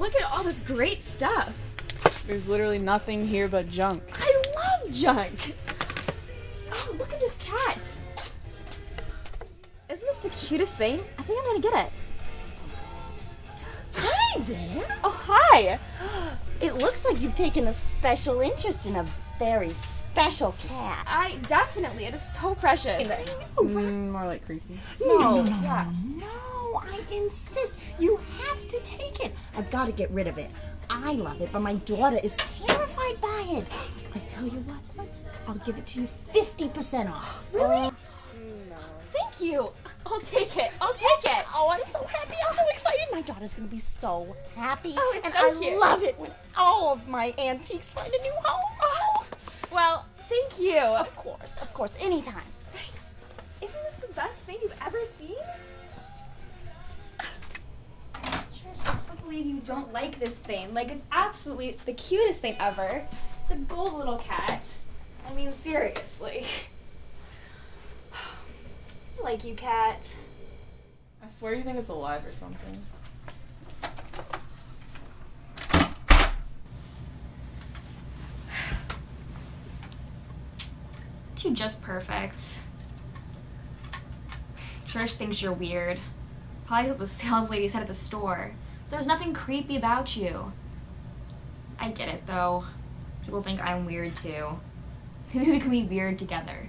Look at all this great stuff. There's literally nothing here but junk. I love junk. Oh, look at this cat. Isn't this the cutest thing? I think I'm gonna get it. Hi there. Oh, hi. It looks like you've taken a special interest in a very special cat. It is so precious. More like creepy. No, yeah. I insist. You have to take it. I've got to get rid of it. I love it, but my daughter is terrified by it. I tell you what, I'll give it to you 50% off. Really? No. Thank you. I'll take it. Oh, I'm so happy. I'm so excited. My daughter's going to be so happy. Oh, it's and so I cute. love it when all of my antiques find a new home. Oh. Well, thank you. Of course. Anytime. Thanks. Isn't this the best thing you've ever seen? Trish, I can't believe you don't like this thing. Like, it's absolutely the cutest thing ever. It's a gold little cat. I mean, seriously. I like you, cat. I swear you think it's alive or something. You're just perfect. Trish thinks you're weird. Probably what the sales lady said at the store. There's nothing creepy about you. I get it, though. People think I'm weird, too. Maybe we can be weird together.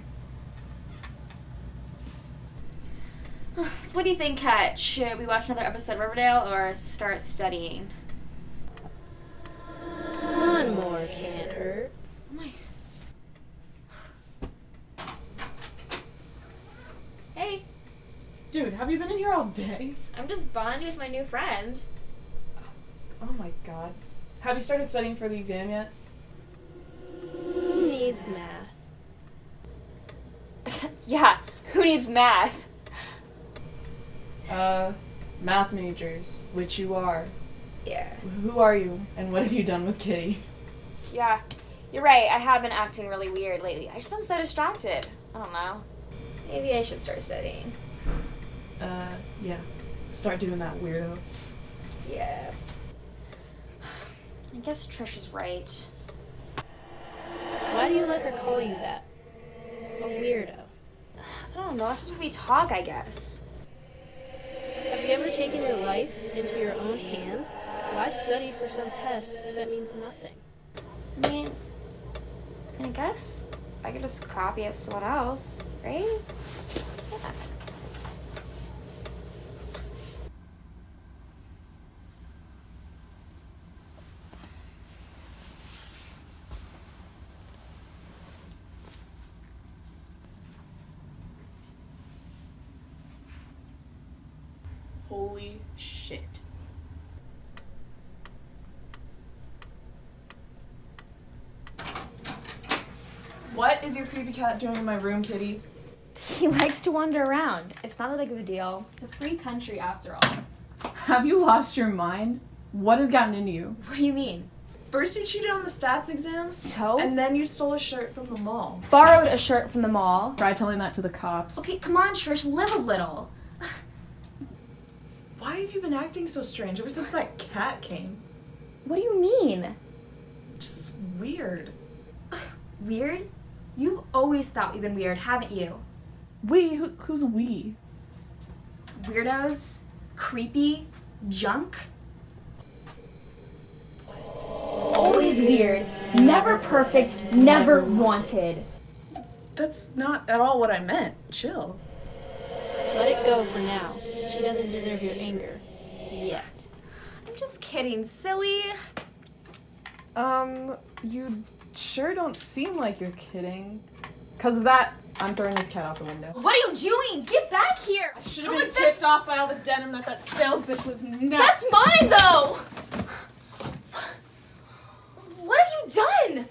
So what do you think, Kat? Should we watch another episode of Riverdale or start studying? One more can't hurt. Oh my... Hey, Dude, have you been in here all day? I'm just bonding with my new friend. Oh my god. Have you started studying for the exam yet? Who needs math? Yeah, who needs math? Math majors, which you are. Yeah. Who are you, and what have you done with Kitty? Yeah, you're right. I have been acting really weird lately. I just been so distracted. I don't know. Maybe I should start studying. Yeah. Start doing that, weirdo. Yeah. I guess Trish is right. Why do you let her call you that? A weirdo. I don't know. That's just we talk, I guess. Have you ever taken your life into your own hands? Why study for some test that means nothing? I mean, I guess I could just copy of someone else, right? Yeah. Holy shit. What is your creepy cat doing in my room, Kitty? He likes to wander around. It's not that big of a deal. It's a free country after all. Have you lost your mind? What has gotten into you? What do you mean? First you cheated on the stats exams, So? and then you stole a shirt from the mall. Borrowed a shirt from the mall. Try telling that to the cops. Okay, come on, Trish, live a little. Why have you been acting so strange ever since that cat came? What do you mean? Just weird. Weird? You've always thought we've been weird, haven't you? We? Who's we? Weirdos? Creepy? Junk? Always weird. Never perfect. Never wanted. That's not at all what I meant. Chill. Let it go for now. She doesn't deserve your anger. Yet. I'm just kidding, silly. You sure don't seem like you're kidding. 'Cause of that, I'm throwing this cat out the window. What are you doing? Get back here! I should Go have been with this- tipped off by all the denim that sales bitch was nuts. That's mine, though! What have you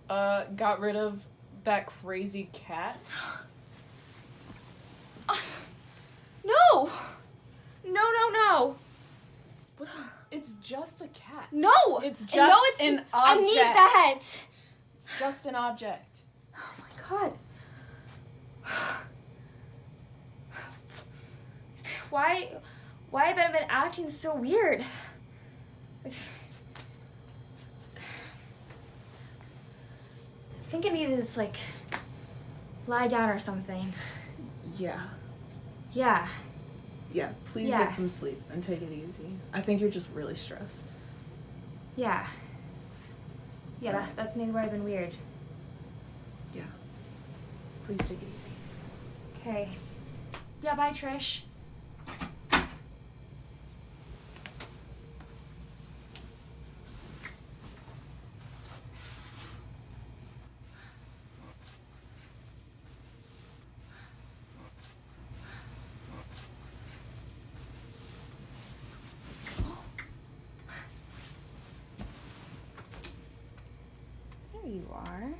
done? Got rid of that crazy cat. No! No. It's just a cat. No! It's just no, it's, an I object. need that! It's just an object. Oh my god. Why have I been acting so weird? I think I need to just, like, lie down or something. Yeah. Yeah. Yeah, please Yeah. get some sleep and take it easy. I think you're just really stressed. Yeah. Yeah, that's maybe why I've been weird. Yeah. Please take it easy. Okay. Yeah, bye, Trish. There you are.